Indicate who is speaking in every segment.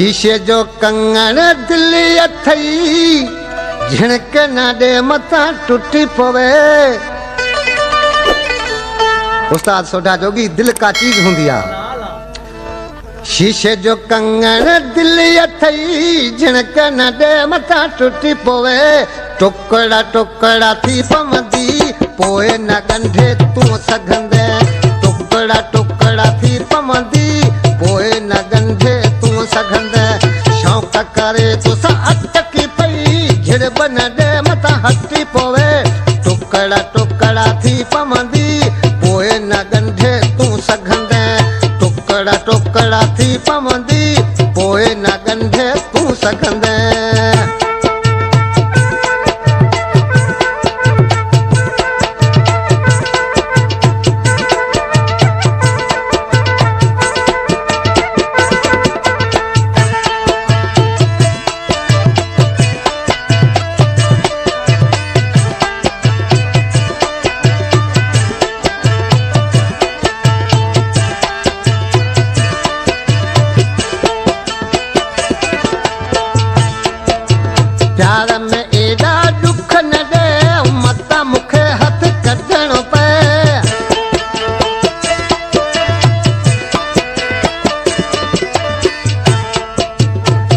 Speaker 1: शीशे जो कंगण दिल्ली अथई झिणक न दे मथा टुटी पवे। उस्ताद सोढा जोगी दिल का चीज होंदी आ। शीशे जो कंगण दिल्ली अथई झिणक न दे मथा टुटी पवे। टुकड़ा टुकड़ा थी पवंदी पोए न गंढे तू सघंदे। टुकड़ा टुकड़ा थी पवंदी पोए न गंढे तू सघंदे। शौक़ करे तुसा अटकी पई झिड़ बन दे मथा हटी पोवे। टुकड़ा टुकड़ा थी पवंदी पोए न गंढे तू सघंदे। टुकड़ा टुकड़ा थी पवंदी पोए न गंढे तू सघंदे। प्यार में एड़ा दुख न दे मता मुखे हथ कढण पे।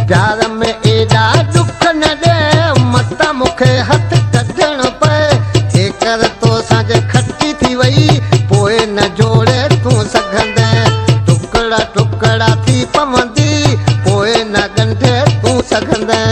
Speaker 1: प्यार में एड़ा दुख न दे मता मुखे हथ कढण पे। एकर तो साज खटी थी वई पोए न जोड़े तू सघंदे। टुकड़ा टुकड़ा थी पवंदी पोए न गंढे तू सघंदे।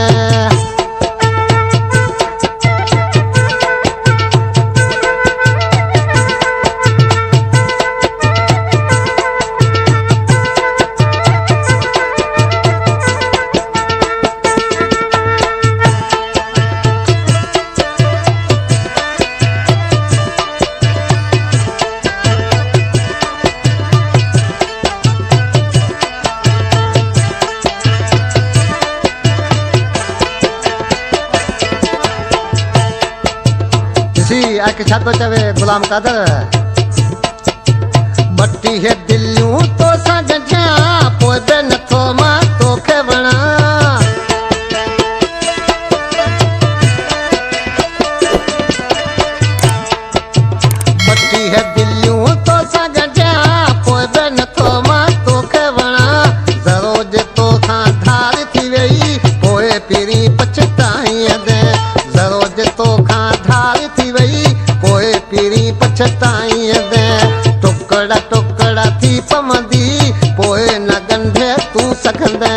Speaker 1: आके छातो चवे गुलाम कादर। बट्टी है दिल्लियों तो सजा पोदे न थो मां तोखे वणा। बट्टी है दिल्लियों तो सजा पोदे न थो मां तोखे वणा। सरोज तो खां धार थी वई पोए पीरी पछताई दे। सरोज तो खां धार थी वई पोए पीरी पछताई दे। टुकड़ा टुकड़ा थी पवंदी पोए न गंढे तू सघंदे।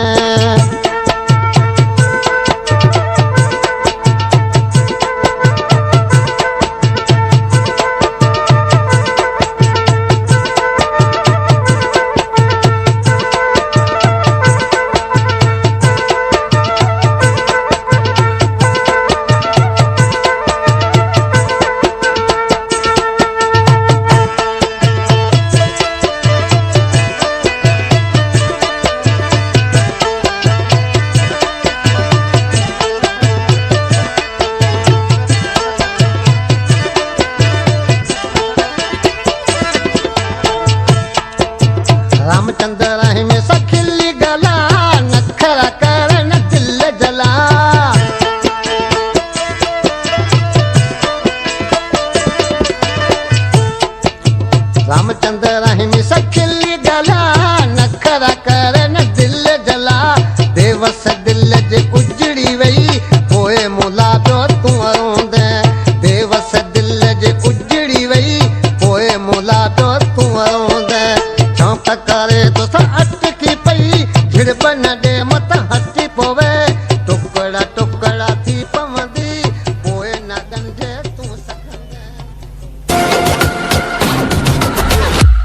Speaker 1: रामचंद्र राही में सखिली गला नखरा करन दिल जला। रामचंद्र राही में सखिली गला नखरा करन दिल जला। देवस दिल जे उजड़ी वई पोए मुला पियो तू रोंदे। देवस दिल जे उजड़ी वई पोए मुला पियो तू रोंदे। शौक़ करे तो अटकी पई झिड़ बन